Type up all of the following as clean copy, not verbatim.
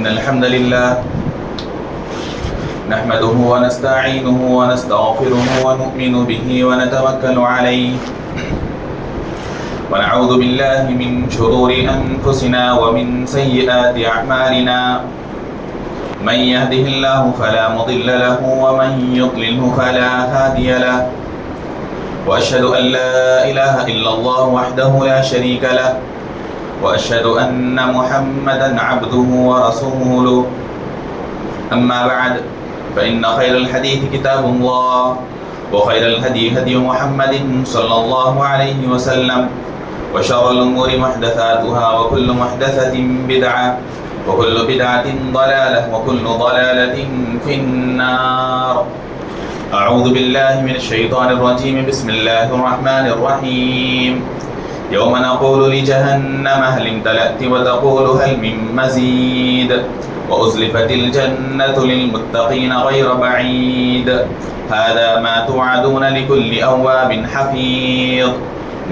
إن الحمد لله نحمده ونستعينه ونستغفره ونؤمن به ونتوكل عليه ونعوذ بالله من شرور أنفسنا ومن سيئات أعمالنا من يهده الله فلا مضل له ومن يضلله فلا هادي له وأشهد أن لا إله إلا الله وحده لا شريك له وأشهد أن محمدا عبده ورسوله أما بعد فإن خير الحديث كتاب الله وخير الهدي هدي محمد صلى الله عليه وسلم وشر الأمور محدثاتها وكل محدثة بدعة وكل بدعة ضلالة وكل ضلالة في النار. أعوذ بالله من الشيطان الرجيم. بسم الله الرحمن الرحيم. يوم نقول لجهنم هل امتلأت وتقول هل من مزيد وأزلفت الجنة للمتقين غير بعيد هذا ما توعدون لكل أواب حفيظ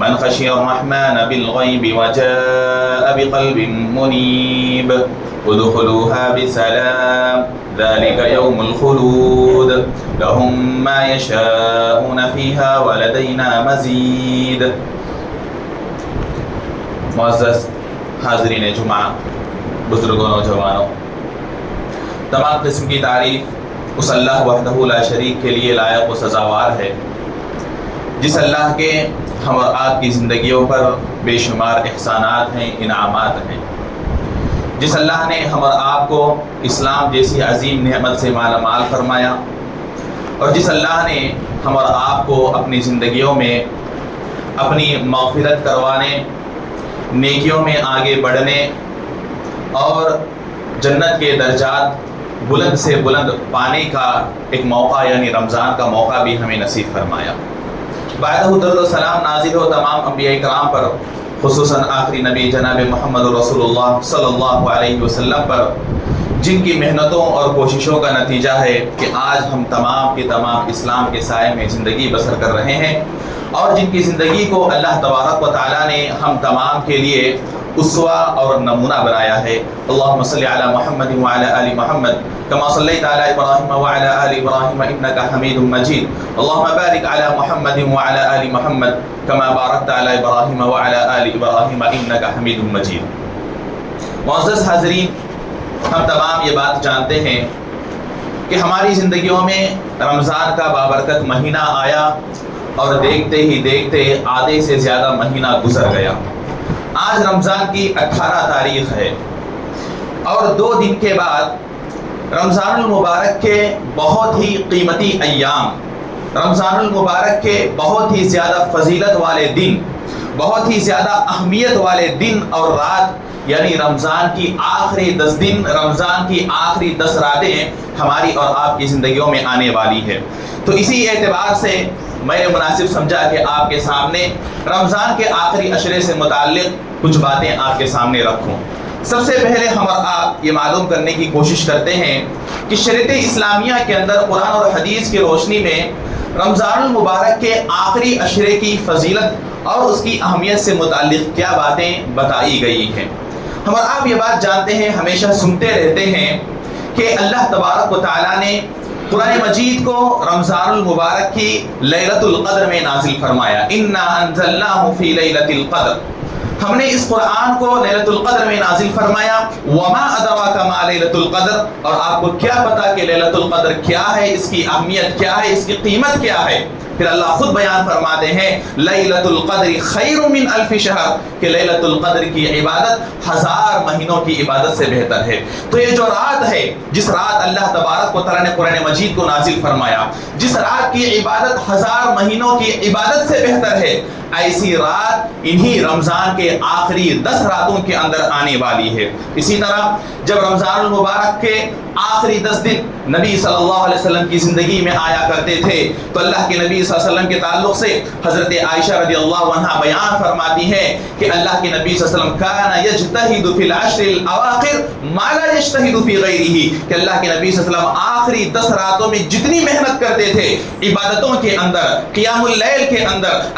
من خشي الرحمن بالغيب وجاء بقلب منيب ادخلوها بسلام ذلك يوم الخلود لهم ما يشاءون فيها ولدينا مزيد. معزز حاضرین جمعہ، بزرگوں نوجوانوں، تمام قسم کی تعریف اس اللہ وحدہ لا شریک کے لیے لائق و سزاوار ہے جس اللہ کے ہم اور آپ کی زندگیوں پر بے شمار احسانات ہیں، انعامات ہیں، جس اللہ نے ہم اور آپ کو اسلام جیسی عظیم نعمت سے مالا مال فرمایا، اور جس اللہ نے ہم اور آپ کو اپنی زندگیوں میں اپنی مغفرت کروانے، نیکیوں میں آگے بڑھنے اور جنت کے درجات بلند سے بلند پانے کا ایک موقع یعنی رمضان کا موقع بھی ہمیں نصیب فرمایا. بعدہ درود و سلام نازل ہو تمام انبیاء کرام پر، خصوصاً آخری نبی جناب محمد رسول اللہ صلی اللہ علیہ وسلم پر، جن کی محنتوں اور کوششوں کا نتیجہ ہے کہ آج ہم تمام کے تمام اسلام کے سائے میں زندگی بسر کر رہے ہیں، اور جن کی زندگی کو اللہ تبارک و تعالیٰ نے ہم تمام کے لیے اسوہ اور نمونہ بنایا ہے. اللہم صلی علی محمد وعلی آل محمد کما صلیت علی ابراہیم وعلی آل ابراہیم انکا حمید مجید. اللہم بارک علی محمد وعلی آل محمد کما بارکت علی ابراہیم وعلی آل ابراہیم انکا حمید مجید. معزز حاضرین، ہم تمام یہ بات جانتے ہیں کہ ہماری زندگیوں میں رمضان کا بابرکت مہینہ آیا اور دیکھتے ہی دیکھتے آدھے سے زیادہ مہینہ گزر گیا. آج رمضان کی 18 تاریخ ہے اور 2 دن کے بعد رمضان المبارک کے بہت ہی قیمتی ایام، رمضان المبارک کے بہت ہی زیادہ فضیلت والے دن، بہت ہی زیادہ اہمیت والے دن اور رات، یعنی رمضان کی آخری 10 دن، رمضان کی آخری 10 راتیں ہماری اور آپ کی زندگیوں میں آنے والی ہے. تو اسی اعتبار سے میں نے مناسب سمجھا کہ آپ کے سامنے رمضان کے آخری عشرے سے متعلق کچھ باتیں آپ کے سامنے رکھوں. سب سے پہلے ہم اور آپ یہ معلوم کرنے کی کوشش کرتے ہیں کہ شریعت اسلامیہ کے اندر قرآن اور حدیث کی روشنی میں رمضان المبارک کے آخری عشرے کی فضیلت اور اس کی اہمیت سے متعلق کیا باتیں بتائی گئی ہیں. ہم اور آپ یہ بات جانتے ہیں، ہمیشہ سنتے رہتے ہیں کہ اللہ تبارک و تعالیٰ نے قرآن مجید کو رمضان المبارک کی لیلۃ القدر میں نازل فرمایا. انا انزلناہ فی لیلۃ القدر، ہم نے اس قرآن کو لیلۃ القدر میں نازل فرمایا. وما ادراک ما لیلۃ القدر، اور آپ کو کیا پتا کہ لیلۃ القدر کیا ہے، اس کی اہمیت کیا ہے، اس کی قیمت کیا ہے. پھر اللہ خود بیان فرماتے ہیں لیلۃ القدر خیر من الف شہر، کہ لیلۃ القدر کی عبادت 1000 مہینوں کی عبادت سے بہتر ہے. تو یہ جو رات ہے، جس رات اللہ تبارک و تعالیٰ نے قرآن مجید کو نازل فرمایا، جس رات کی عبادت 1000 مہینوں کی عبادت سے بہتر ہے، ایسی رات انہی رمضان کے آخری 10 راتوں کے اندر آنے والی ہے. اسی طرح جب رمضان المبارک کے آخری 10 دن نبی صلی اللہ علیہ وسلم کی زندگی میں آیا کرتے تھے تو اللہ کے نبی صلی اللہ علیہ وسلم کے تعلق سے حضرت عائشہ رضی اللہ عنہا بیان فرماتی ہے کہ اللہ کے نبی صلی اللہ علیہ وسلم کان یجتہد فی العشر الاواخر ما لا یجتہد فی غیرہ، کہ اللہ کے نبی صلی اللہ علیہ وسلم آخری 10 راتوں میں جتنی محنت کرتے تھے عبادتوں کے اندر، قیام اللیل کے اندر،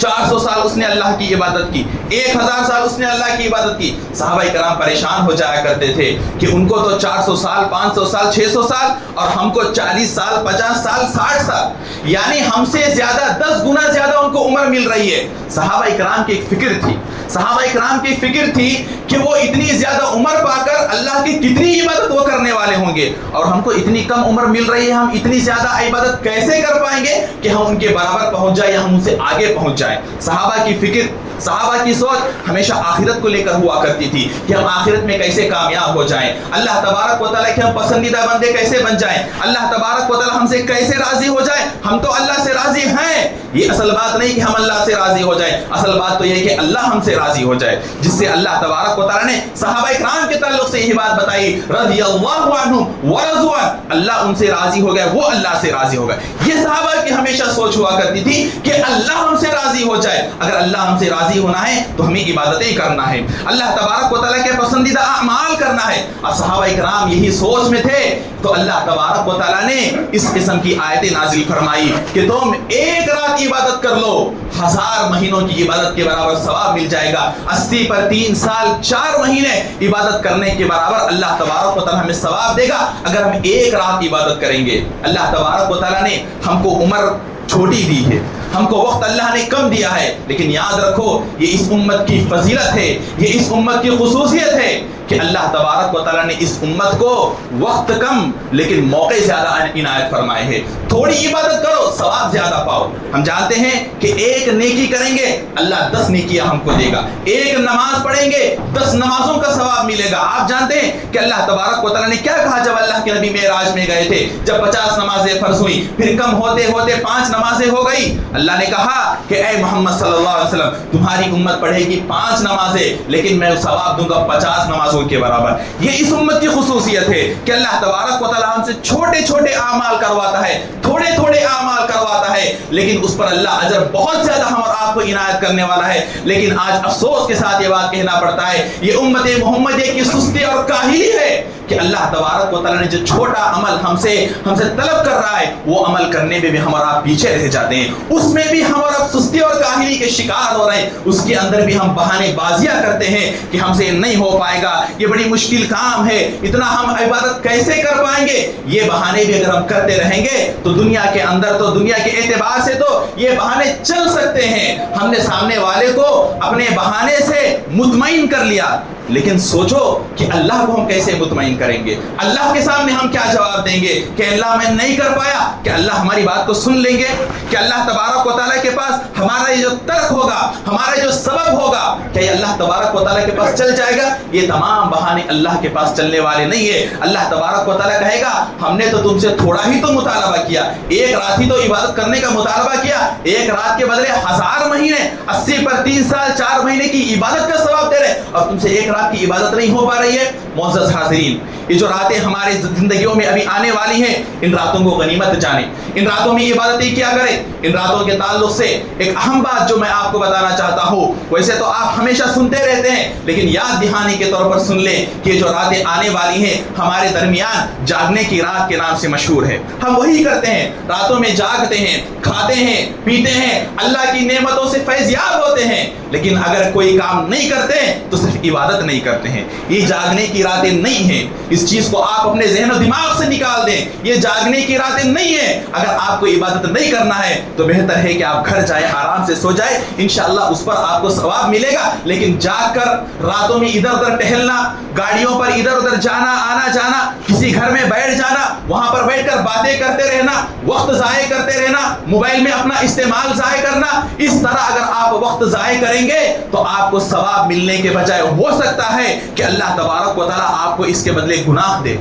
400 سال اس نے اللہ کی عبادت کی, 1000 سال اس نے اللہ کی عبادت کی. صحابہ کرام پریشان ہو جایا کرتے تھے کہ ان کو تو 400 سال, 500 سال, 600 سال اور ہم کو 40 سال, 50 سال, 60 سال, یعنی ہم سے زیادہ 10 گنا زیادہ ان کو عمر مل رہی ہے. صحابہ کرام کی ایک فکر تھی, صحابہ کرام کی فکر تھی کہ وہ اتنی زیادہ عمر پا کر اللہ کی کتنی عبادت وہ کرنے والے ہوں گے, اور ہم کو اتنی کم عمر مل رہی ہے, ہم اتنی زیادہ عبادت کیسے کر پائیں گے کہ ہم ان کے برابر پہنچ جائیں یا ہم ان سے آگے پہنچ جائیں. صحابہ کی فکر, صحابہ کی سوچ ہمیشہ آخرت کو لے کر ہوا کرتی تھی کہ ہم آخرت میں کیسے کامیاب ہو جائیں, اللہ تبارک و تعالیٰ کے ہم پسندیدہ بندے کیسے بن جائیں, اللہ تبارک و تعالیٰ ہم سے کیسے راضی ہو جائے. ہم تو اللہ سے راضی ہیں, یہ اصل بات نہیں کہ ہم اللہ سے راضی ہو جائیں, اصل بات تو یہ کہ اللہ ہم سے راضی ہو جائے, جس سے اللہ تبارک و تعالیٰ نے صحابہ کرام کے تعلق سے یہی بات بتائی, رضی اللہ عنہم ورضوا عنہ, اللہ ان سے راضی ہو گئے, وہ اللہ سے راضی ہو گئے. یہ صحابہ کی ہمیشہ سوچ ہوا کرتی تھی کہ اللہ ہم سے راضی ہو جائے. اگر اللہ ہم سے راضی ہونا ہے تو ہمیں عبادتیں کرنا ہے, اللہ تبارک و تعالیٰ کے پسندیدہ اعمال کرنا ہے. اب صحابہ کرام یہی سوچ میں تھے تو اللہ تبارک و تعالیٰ نے اس قسم کی آیتیں نازل فرمائی کہ تم ایک رات عبادت کر لو, 1000 مہینوں کی عبادت کے برابر ثواب مل جائے گا. 80 پر 3 سال 4 مہینے عبادت کرنے کے برابر اللہ تبارک و تعالیٰ ہمیں ثواب دے گا اگر ہم ایک رات عبادت کریں گے. اللہ تبارک و تعالیٰ نے ہم کو عمر چھوٹی دی ہے, ہم کو وقت اللہ نے کم دیا ہے, لیکن یاد رکھو یہ اس امت کی فضیلت ہے, یہ اس امت کی خصوصیت ہے کہ اللہ تبارک و تعالیٰ نے اس امت کو وقت کم لیکن موقع زیادہ عنایت فرمائے ہیں. تھوڑی عبادت کرو, ثواب زیادہ پاؤ. ہم جانتے ہیں کہ ایک نیکی کریں گے اللہ 10 نیکیاں ہم کو دے گا, ایک نماز پڑھیں گے 10 نمازوں کا ثواب ملے گا. آپ جانتے ہیں کہ اللہ تبارک و تعالیٰ نے کیا کہا جب اللہ کے نبی معراج میں گئے تھے, جب 50 نمازیں فرض ہوئی, پھر کم ہوتے ہوتے 5 نمازیں ہو گئی. اللہ نے کہا کہ اے محمد صلی اللہ علیہ وسلم, تمہاری امت پڑھے گی 5 نمازیں لیکن میں ثواب دوں گا 50 نمازوں کے برابر. یہ اس امت کی خصوصیت ہے کہ اللہ تبارک و تعالیٰ ہم سے چھوٹے چھوٹے اعمال کرواتا ہے, تھوڑے تھوڑے اعمال کرواتا ہے, لیکن اس پر اللہ اجر بہت زیادہ ہم اور آپ کو عنایت کرنے والا ہے. لیکن آج افسوس کے ساتھ یہ بات کہنا پڑتا ہے, یہ امت محمدیہ کی سستی اور کاہلی ہے کہ اللہ تبارک و تعالیٰ نے جو چھوٹا عمل ہم سے طلب کر رہا ہے وہ عمل کرنے میں بھی ہم اور آپ پیچھے رہ جاتے ہیں, اس میں بھی ہم اور آپ سستی اور کاہلی کے شکار ہو رہے ہیں. اس کے اندر بھی ہم بہانے بازیاں کرتے ہیں کہ ہم سے نہیں ہو پائے گا, یہ بڑی مشکل کام ہے, اتنا ہم عبادت کیسے کر پائیں گے. یہ بہانے بھی اگر ہم کرتے رہیں گے تو دنیا کے اندر تو دنیا کے اعتبار سے تو یہ بہانے چل سکتے ہیں. ہم نے سامنے والے کو اپنے بہانے سے مطمئن کر لیا, لیکن سوچو کہ اللہ کو ہم کیسے مطمئن کریں گے, اللہ کے سامنے ہم کیا جواب دیں گے کہ اللہ میں نہیں کر پایا, کہ اللہ ہماری بات کو سن لیں گے, کہ اللہ تبارک و تعالیٰ کے پاس ہمارا یہ جو ترک ہوگا, ہمارا جو سبب ہوگا, کہ اللہ تبارک و تعالیٰ کے پاس چل جائے گا. یہ تمام بہانے اللہ کے پاس چلنے والے نہیں ہے. اللہ تبارک و تعالیٰ کہے گا ہم نے تو تم سے تھوڑا ہی تو مطالبہ کیا, ایک رات ہی تو عبادت کرنے کا مطالبہ کیا, ایک رات کے بدلے 1000 مہینے 80 پر 3 سال 4 مہینے کی عبادت کا ثواب دے رہے, اور تم سے ایک رات کی عبادت نہیں ہو پا رہی ہے. معزز حاضرین, یہ جو راتیں ہماری زندگیوں میں ابھی آنے والی ہیں, ان راتوں کو غنیمت جانیں, ان راتوں میں عبادتیں کیا کریں. ان راتوں کے تعلق سے ایک اہم بات جو میں آپ کو بتانا چاہتا ہوں, ویسے تو آپ ہمیشہ سنتے رہتے ہیں لیکن یاد دہانی کے طور پر سن لیں کہ جو راتیں آنے والی ہیں ہمارے درمیان جاگنے کی رات کے نام سے مشہور ہے. ہم وہی کرتے ہیں, راتوں میں جاگتے ہیں, کھاتے ہیں, پیتے ہیں, اللہ کی نعمتوں سے فیض یاب ہوتے ہیں, لیکن اگر کوئی کام نہیں کرتے تو صرف عبادت نہیں کرتے ہیں. یہ جاگنے کی راتیں نہیں ہیں, اس چیز کو آپ اپنے ذہن و دماغ سے نکال دیں. یہ جاگنے کی راتیں نہیں ہیں. اگر آپ کو عبادت نہیں کرنا ہے تو بہتر ہے کہ آپ گھر جائیں, آرام سے سو جائیں, انشاءاللہ اس پر آپ کو ثواب ملے گا. لیکن جاگ کر راتوں میں ادھر ادھر ٹہلنا, گاڑیوں پر ادھر ادھر جانا آنا جانا, کسی گھر میں بیٹھ جانا, وہاں پر بیٹھ کر باتیں کرتے رہنا, وقت ضائع کرتے رہنا, موبائل میں اپنا استعمال ضائع کرنا, اس طرح اگر آپ وقت ضائع کریں گے تو آپ کو ثواب ملنے کے بجائے ہو سکتا ہے کہ اللہ تبارک و تعالیٰ آپ کو اس کے بدلے گناہ دے.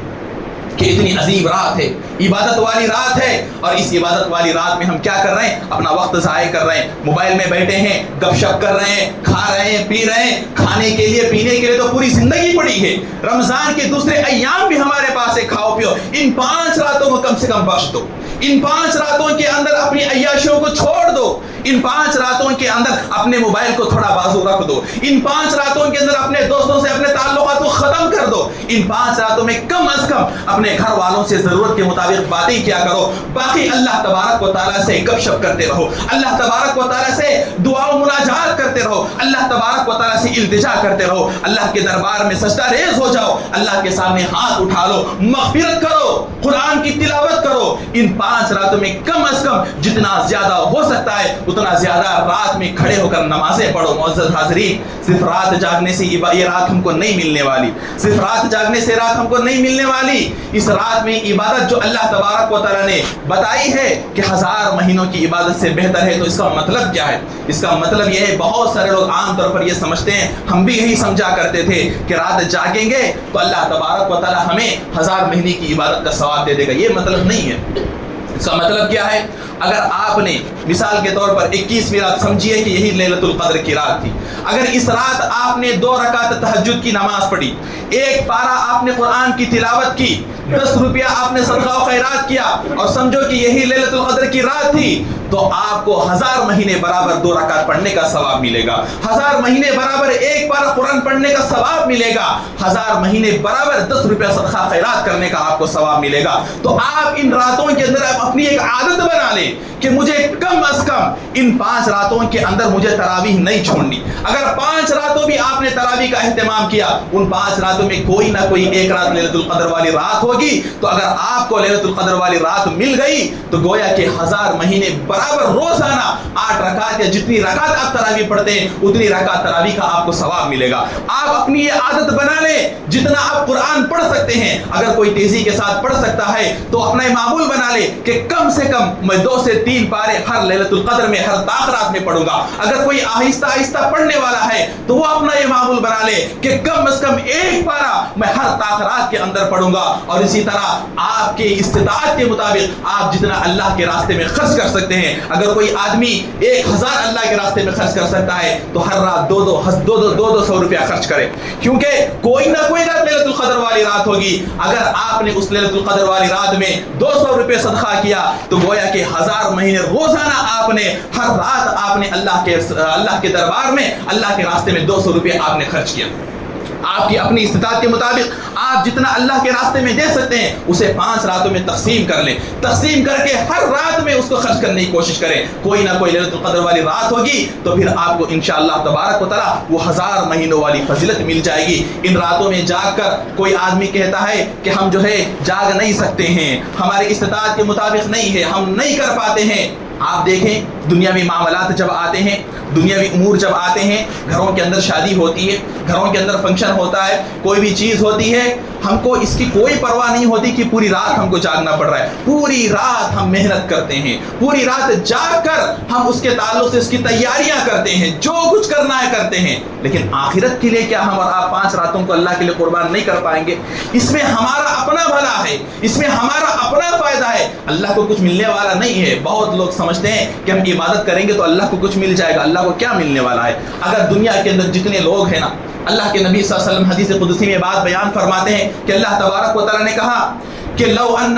کہ اتنی عظیم رات ہے, عبادت والی رات ہے, اور اس عبادت والی رات میں ہم کیا کر رہے ہیں, اپنا وقت ضائع کر رہے ہیں, موبائل میں بیٹھے ہیں, گپ شپ کر رہے ہیں, کھا رہے ہیں, پی رہے ہیں. کھانے کے لیے پینے کے لیے تو پوری زندگی پڑی ہے, رمضان کے دوسرے ایام بھی ہمارے پاس ہے, کھاؤ پیو. ان 5 راتوں کو کم سے کم بخش دو, ان 5 راتوں کے اندر اپنی عیاشیوں کو چھوڑ دو, ان 5 راتوں کے اندر اپنے موبائل کو تھوڑا بازو رکھ دو, ان 5 راتوں کے اندر اپنے دوستوں سے اپنے تعلقات کو ختم کر دو, ان 5 راتوں میں کم از کم اپنے گھر والوں سے ضرورت کے مطابق باتیں کیا کرو، باقی اللہ تبارک و تعالیٰ سے گپ شپ کرتے رہو، اللہ تبارک و تعالیٰ سے دعا و مناجات کرتے رہو، اللہ تبارک و تعالیٰ سے التجا کرتے رہو، اللہ کے دربار میں سجدہ ریز ہو جاؤ، اللہ کے سامنے ہاتھ اٹھا لو، مغفرت کرو، قرآن کی تلاوت کرو۔ ان 5 راتوں میں کم از کم جتنا زیادہ ہو سکتا ہے اتنا زیادہ رات میں کھڑے ہو کر نمازیں پڑھو۔ معزز حاضرین، صرف رات جاگنے سے یہ رات ہم کو نہیں ملنے والی، صرف رات جاگنے سے رات ہم کو نہیں ملنے والی۔ اس رات میں عبادت جو اللہ تبارک و تعالیٰ نے بتائی ہے کہ 1000 مہینوں کی عبادت سے بہتر ہے، تو اس کا مطلب کیا ہے؟ اس کا مطلب یہ ہے، بہت سارے لوگ عام طور پر یہ سمجھتے ہیں، ہم بھی یہی سمجھا کرتے تھے کہ رات جاگیں گے تو اللہ تبارک و تعالیٰ ہمیں 1000 مہینے کی عبادت کا ثواب دے دے گا۔ یہ مطلب نہیں ہے۔ اس کا مطلب کیا ہے؟ اگر آپ نے مثال کے طور پر 21ویں رات سمجھیے کہ یہی لیلۃ القدر کی رات تھی، اگر اس رات آپ نے 2 رکعت تہجد کی نماز پڑھی، 1 پارہ آپ نے قرآن کی تلاوت کی، 10 روپیہ آپ نے صدقہ و خیرات کیا، اور سمجھو کہ یہی لیلۃ القدر کی رات تھی، تو آپ کو 1000 مہینے برابر 2 رکعت پڑھنے کا ثواب ملے گا، 1000 مہینے برابر 1 پارہ قرآن پڑھنے کا ثواب ملے گا، 1000 مہینے برابر 10 روپیہ صدقہ خیرات کرنے کا آپ کو ثواب ملے گا۔ تو آپ ان راتوں کے اندر اپنی ایک عادت بنا لیں کہ مجھے کم از کم ان 5 راتوں کے اندر مجھے تراویح نہیں چھوڑنی۔ اگر 5 راتوں بھی آپ نے تراویح کا اہتمام کیا، ان 5 راتوں میں کوئی نہ کوئی ایک رات لیلۃ القدر والی رات ہوگی، تو اگر آپ کو لیلۃ القدر والی رات مل گئی تو گویا کہ 1000 مہینے برابر روزانہ 8 رکعت یا جتنی رکعت آپ تراویح پڑھتے ہیں اتنی رکعت تراویح کا آپ کو ثواب ملے گا۔ آپ اپنی یہ عادت بنا لیں، جتنا آپ قرآن پڑھ سکتے ہیں، اگر کوئی تیزی کے ساتھ پڑھ سکتا ہے تو اپنا یہ معمول بنا لے کہ کم سے کم میں 2 سے 3 پارے ہر لیلۃ القدر میں، ہر تاخرات میں پڑھوں گا۔ اگر کوئی آہستہ آہستہ پڑھنے والا ہے تو وہ اپنا یہ معمول بنا لے کہ کم از کم 1 پارہ میں ہر تاخرات کے اندر پڑھوں گا۔ اور اسی طرح آپ کے استطاعت کے مطابق آپ جتنا اللہ کے راستے میں خرچ کر سکتے ہیں، اگر کوئی آدمی 1000 اللہ کے راستے میں خرچ کر سکتا ہے تو ہر رات 200 روپیہ خرچ کرے، کیونکہ کوئی نہ کوئی رات لیلۃ القدر والی رات ہوگی۔ اگر آپ نے اس لیلۃ القدر والی رات میں 200 روپے صدقہ کیا تو گویا کہ 1000 مہینے روزانہ آپ نے، ہر رات آپ نے اللہ کے دربار میں، اللہ کے راستے میں 200 روپے آپ نے خرچ کیا۔ آپ کی اپنی استطاعت کے مطابق آپ جتنا اللہ کے راستے میں دے سکتے ہیں اسے 5 راتوں میں تقسیم کر لیں، تقسیم کر کے ہر رات میں اس کو خرچ کرنے کی کوشش کریں۔ کوئی نہ کوئی لیلۃ القدر والی رات ہوگی تو پھر آپ کو انشاءاللہ تبارک و تعالیٰ وہ 1000 مہینوں والی فضیلت مل جائے گی۔ ان راتوں میں جاگ کر کوئی آدمی کہتا ہے کہ ہم جو ہے جاگ نہیں سکتے ہیں، ہماری استطاعت کے مطابق نہیں ہے، ہم نہیں کر پاتے ہیں۔ آپ دیکھیں دنیاوی معاملات جب آتے ہیں، دنیاوی امور جب آتے ہیں، گھروں کے اندر شادی ہوتی ہے، گھروں کے اندر فنکشن ہوتا ہے، کوئی بھی چیز ہوتی ہے، ہم کو اس کی کوئی پرواہ نہیں ہوتی کہ پوری رات ہم کو جاگنا پڑ رہا ہے۔ پوری رات ہم محنت کرتے ہیں، پوری رات جاگ کر ہم اس کے تعلق سے اس کی تیاریاں کرتے ہیں، جو کچھ کرنا ہے کرتے ہیں، لیکن آخرت کے لیے کیا ہم اور آپ 5 راتوں کو اللہ کے لیے قربان نہیں کر پائیں گے؟ اس میں ہمارا اپنا بھلا ہے، اس میں ہمارا اپنا فائدہ ہے، اللہ کو کچھ ملنے والا نہیں ہے۔ بہت لوگ سمجھتے ہیں کہ ہم عبادت کریں گے تو اللہ کو کچھ مل جائے گا، اللہ کو کیا ملنے والا ہے؟ اگر دنیا کے اندر جتنے لوگ ہیں نا، اللہ کے نبی صلی اللہ علیہ وسلم حدیث قدسی میں بات بیان فرماتے ہیں کہ اللہ تبارک و تعالیٰ نے کہا کہ لو ان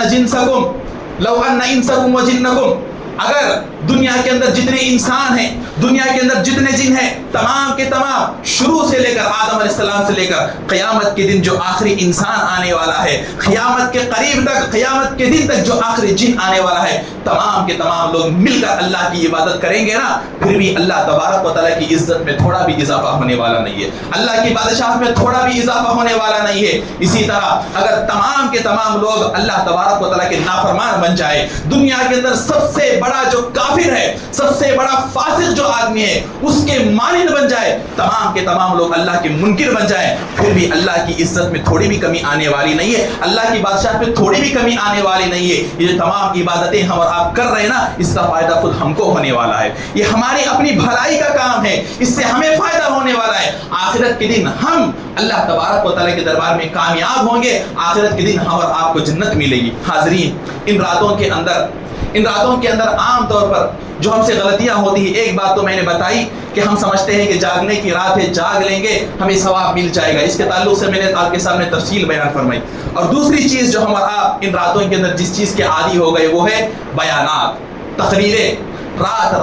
انسکم و جنکم، اگر دنیا کے اندر جتنے انسان ہیں، دنیا کے اندر جتنے جن ہیں، تمام کے تمام شروع سے لے کر آدم علیہ السلام سے لے کر قیامت کے دن جو آخری انسان آنے والا ہے، قیامت کے قریب تک، قیامت کے دن تک جو آخری جن آنے والا ہے، تمام کے تمام لوگ مل کر اللہ کی عبادت کریں گے نا، پھر بھی اللہ تبارک و تعالیٰ کی عزت میں تھوڑا بھی اضافہ ہونے والا نہیں ہے، اللہ کی بادشاہت میں تھوڑا بھی اضافہ ہونے والا نہیں ہے۔ اسی طرح اگر تمام کے تمام لوگ اللہ تبارک و تعالیٰ کے نافرمان بن جائے، دنیا کے اندر سب سے بڑا جو کافر ہے، سب سے بڑا فاسق جو آدمی ہے، اس کے مانند بن جائے، تمام کے تمام لوگ اللہ کے منکر بن جائیں، پھر بھی اللہ کی عزت میں تھوڑی بھی کمی آنے والی نہیں ہے، اللہ کی بادشاہت میں تھوڑی بھی کمی آنے والی نہیں ہے۔ یہ تمام عبادتیں ہم اور آپ کر رہے ہیں نا، اس کا فائدہ خود ہم کو ہونے والا ہے، یہ ہماری اپنی بھلائی کا کام ہے، اس سے ہمیں فائدہ ہونے والا ہے۔ آخرت کے دن ہم اللہ تبارک و تعالیٰ کے دربار میں کامیاب ہوں گے، آخرت کے دن ہم اور آپ کو جنت ملے گی۔ حاضرین، ان راتوں کے اندر عام طور پر جو ہم سے غلطیاں ہوتی ہیں، ایک بات تو میں نے بتائی کہ ہم سمجھتے ہیں کہ جاگنے کی رات ہے، جاگ لیں گے ہمیں ثواب مل جائے گا، اس کے تعلق سے میں نے آپ کے سامنے تفصیل بیان فرمائی۔ اور دوسری چیز جو ہم اور آپ ان راتوں کے اندر جس چیز کے عادی ہو گئے وہ ہے بیانات، تقریریں۔ رات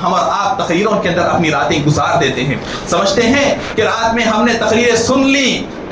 ہم اور آپ تقریروں کے اندر اپنی راتیں گزار دیتے ہیں، سمجھتے ہیں کہ رات میں ہم نے تقریریں سن لی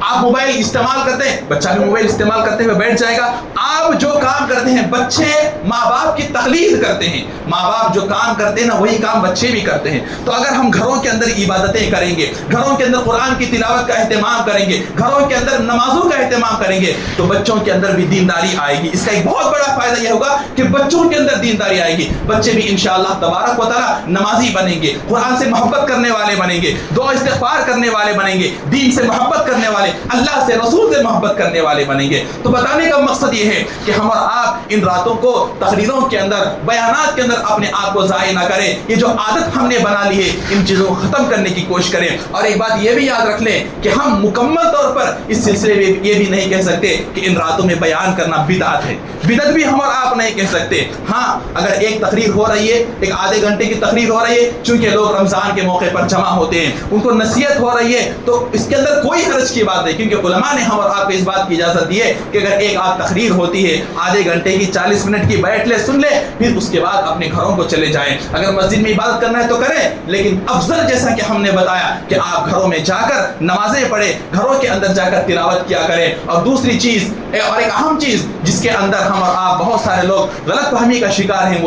آپ موبائل استعمال کرتے ہیں، بچہ بھی موبائل استعمال کرتے ہوئے بیٹھ جائے گا۔ آپ جو کام کرتے ہیں بچے ماں باپ کی تقلید کرتے ہیں، ماں باپ جو کام کرتے ہیں نا وہی کام بچے بھی کرتے ہیں۔ تو اگر ہم گھروں کے اندر عبادتیں کریں گے، گھروں کے اندر قرآن کی تلاوت کا اہتمام کریں گے، گھروں کے اندر نمازوں کا اہتمام کریں گے تو بچوں کے اندر بھی دینداری آئے گی۔ اس کا ایک بہت بڑا فائدہ یہ ہوگا کہ بچوں کے اندر دینداری آئے گی، بچے بھی انشاءاللہ تبارک و تعالی نمازی بنیں گے، قرآن سے محبت کرنے والے بنیں گے، دعا استغفار کرنے والے بنیں گے، دین سے محبت کرنے والے، اللہ سے رسول سے محبت کرنے والے بنیں گے۔ تو بتانے کا مقصد یہ ہے کہ ہم اور آپ ان راتوں کو تقریروں کے اندر، بیانات کے اندر اپنے آپ کو ضائع نہ کریں۔ یہ جو عادت ہم نے بنا لی ہے ان چیزوں کو ختم کرنے کی کوشش کریں۔ اور ایک بات یہ بھی یاد رکھ لیں کہ ہم مکمل طور پر اس سلسلے میں یہ بھی نہیں کہہ سکتے کہ ان راتوں میں بیان کرنا بدعت ہے، بدعت بھی ہم اور آپ نہیں کہہ سکتے۔ ہاں اگر ایک تقریر ہو رہی ہے، ایک آدھے گھنٹے کی تقریر ہو رہی ہے، چونکہ لوگ رمضان کے موقع پر جمع ہوتے ہیں، ان کو نصیحت ہو رہی ہے، تو اس کے اندر کوئی حرج کی بات نہیں، کیونکہ علماء نے ہم اور آپ کو اس بات کی اجازت دی ہے کہ اگر ایک آدھ تقریر ہوتی ہے آدھے گھنٹے کی، 40 منٹ کی، بیٹھ لے، سن لے، پھر اس کے بعد اپنے گھروں کو چلے جائیں۔ اگر مسجد میں عبادت کرنا ہے تو کریں، لیکن افضل جیسا کہ ہم نے بتایا کہ آپ گھروں میں جا کر نمازیں پڑھیں، گھروں کے اندر جا کر تلاوت کیا کریں۔ اور دوسری چیز اور ایک اہم چیز جس کے اندر ہم اور آپ بہت سارے لوگ غلط فہمی کا شکار ہیں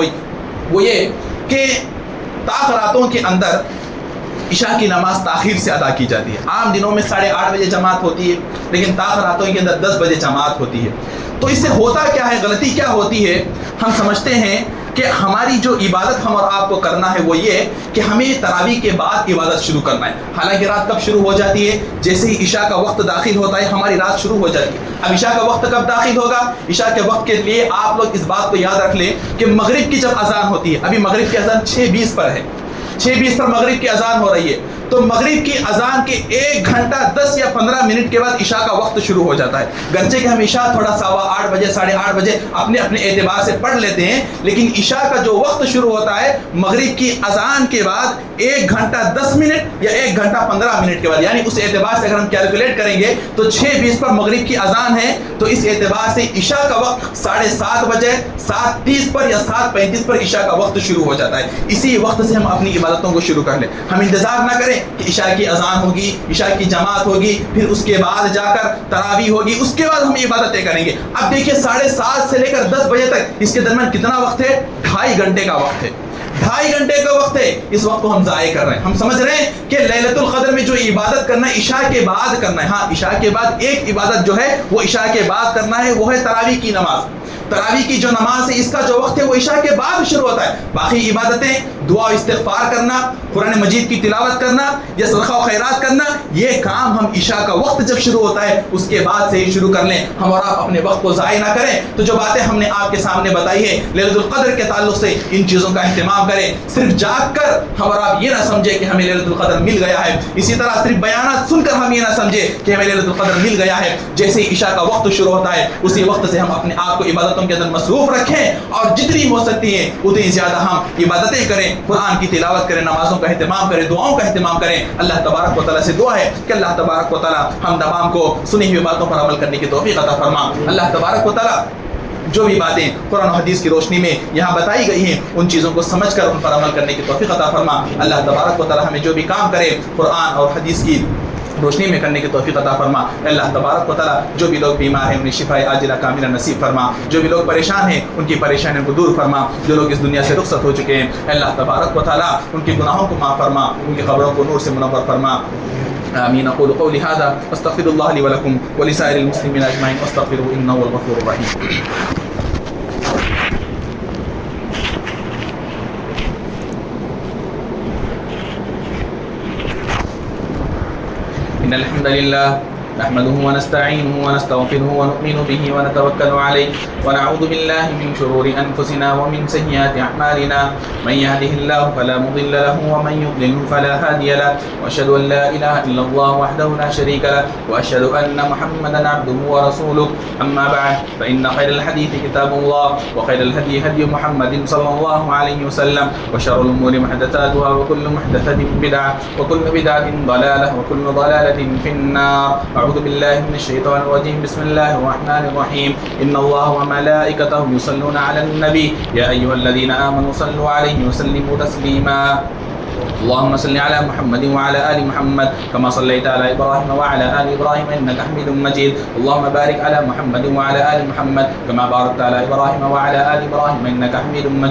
وہ یہ کہ طاق راتوں کے اندر عشاء کی نماز تاخیر سے ادا کی جاتی ہے۔ عام دنوں میں 8:30 بجے جماعت ہوتی ہے، لیکن طاق راتوں کے اندر 10 بجے جماعت ہوتی ہے۔ تو اس سے ہوتا کیا ہے، غلطی کیا ہوتی ہے؟ ہم سمجھتے ہیں کہ ہماری جو عبادت ہم اور آپ کو کرنا ہے وہ یہ کہ ہمیں تراویح کے بعد عبادت شروع کرنا ہے۔ حالانکہ رات کب شروع ہو جاتی ہے؟ جیسے ہی عشاء کا وقت داخل ہوتا ہے ہماری رات شروع ہو جاتی ہے۔ اب عشاء کا وقت کب داخل ہوگا؟ عشاء کے وقت کے لیے آپ لوگ اس بات کو یاد رکھ لیں کہ مغرب کی جب اذان ہوتی ہے، ابھی مغرب کی اذان 6:20 پر ہے، 6:20 پر مغرب کی اذان ہو رہی ہے، تو مغرب کی اذان کے 1 گھنٹہ 10 یا 15 منٹ کے بعد عشاء کا وقت شروع ہو جاتا ہے۔ گرچہ کہ ہم عشاء تھوڑا 8:15 بجے 8:30 بجے اپنے اعتبار سے پڑھ لیتے ہیں، لیکن عشاء کا جو وقت شروع ہوتا ہے مغرب کی اذان کے بعد 1 گھنٹہ 10 منٹ یا 1 گھنٹہ 15 منٹ کے بعد، یعنی اس اعتبار سے اگر ہم کیلکولیٹ کریں گے تو 6:20 پر مغرب کی اذان ہے، تو اس اعتبار سے عشاء کا وقت 7:30 بجے 7:30 پر یا 7:35 پر عشاء کا وقت شروع ہو جاتا ہے۔ اسی وقت سے ہم اپنی عبادتوں کو شروع کر لیں، ہم انتظار نہ کریں کہ عشاء کی اذان ہوگی، عشاء کی جماعت ہوگی، پھر اس کے بعد جا کر تراویح ہوگی، اس کے بعد ہم عبادتیں کریں گے۔ اب دیکھیے 7:30 سے لے کر 10 بجے تک اس کے درمیان کتنا وقت ہے؟ 2.5 گھنٹے کا وقت ہے، 2.5 گھنٹے کا وقت ہے۔ اس وقت کو ہم ضائع کر رہے ہیں۔ ہم سمجھ رہے ہیں کہ لیلۃ القدر میں جو عبادت کرنا ہے عشاء کے بعد کرنا ہے۔ ہاں عشاء کے بعد ایک عبادت جو ہے وہ عشاء کے بعد کرنا ہے، وہ ہے تراویح کی نماز۔ تراویح کی جو نماز ہے اس کا جو وقت ہے وہ عشاء کے بعد شروع ہوتا ہے۔ باقی عبادتیں، دعا استغفار کرنا، قرآن مجید کی تلاوت کرنا یا صدقہ و خیرات کرنا، یہ کام ہم عشاء کا وقت جب شروع ہوتا ہے اس کے بعد سے ہی شروع کر لیں۔ ہم اور آپ اپنے وقت کو ضائع نہ کریں۔ تو جو باتیں ہم نے آپ کے سامنے بتائی ہے لیلۃ القدر کے تعلق سے، ان چیزوں کا اہتمام کریں۔ صرف جاگ کر ہم اور آپ یہ نہ سمجھے کہ ہمیں لیلۃ القدر مل گیا ہے، اسی طرح صرف بیانات سن کر ہم یہ نہ سمجھے کہ ہمیں لیلۃ القدر مل گیا ہے۔ جیسے ہی عشاء کا وقت شروع ہوتا ہے اسی وقت سے ہم اپنے آپ کو عبادتوں کے اندر مصروف رکھیں، اور جتنی ہو سکتی ہیں اتنی زیادہ ہم عبادتیں کریں، قرآن کی تلاوت کریں، نمازوں کا اہتمام کریں، دعاؤں کا اہتمام کریں۔ اللہ تبارک و تعالیٰ سے دعا ہے کہ اللہ تبارک و تعالیٰ ہم تمام کو سنی ہوئی باتوں پر عمل کرنے کی توفیق عطا فرما۔ اللہ تبارک و تعالیٰ جو بھی باتیں قرآن و حدیث کی روشنی میں یہاں بتائی گئی ہیں ان چیزوں کو سمجھ کر ان پر عمل کرنے کی توفیق عطا فرما۔ اللہ تبارک و تعالیٰ ہمیں جو بھی کام کرے قرآن اور حدیث کی روشنی میں کرنے کی توفیق عطا فرما۔ اللہ تبارک و تعالیٰ جو بھی لوگ بیمار ہیں انہیں شفاء عاجلہ کاملہ نصیب فرما، جو بھی لوگ پریشان ہیں ان کی پریشانیوں کو دور فرما، جو لوگ اس دنیا سے رخصت ہو چکے ہیں اللہ تبارک و تعالیٰ ان کے گناہوں کو معاف فرما، ان کی قبروں کو نور سے منور فرما۔ آمین۔ اقول قولی ھذا استغفر اللہ لی ولکم ولسائر المسلمین اجمعین واستغفروہ انہ هو الغفور الرحیم۔ إن الحمد لله نحمده ونستعينه ونستغفره ونؤمن به ونتوكل عليه ونعوذ بالله من شرور أنفسنا ومن سيئات أعمالنا من يهده الله فلا مضل له ومن يضلل فلا هادي له وأشهد أن لا إله إلا الله وحده لا شريك له وأشهد أن محمدا عبده ورسوله أما بعد فإن خير الحديث كتاب الله وخير الهدي هدي محمد صلى الله عليه وسلم وشر الأمور محدثاتها وكل محدثة بدعة وكل بدعة ضلالة وكل ضلالة في النار أعوذ بالله من الشيطان الرجيم بسم الله الرحمن الرحيم إن الله وملائكته يصلون على النبي يا أيها الذين آمنوا صلوا عليه وسلموا تسليما اللهم صل على محمد وعلى آل محمد كما صليت على إبراهيم وعلى آل إبراهيم إنك حميد مجيد. اللهم بارك على محمد وعلى آل محمد كما باركت على إبراهيم وعلى آل إبراهيم إنك حميد مجيد.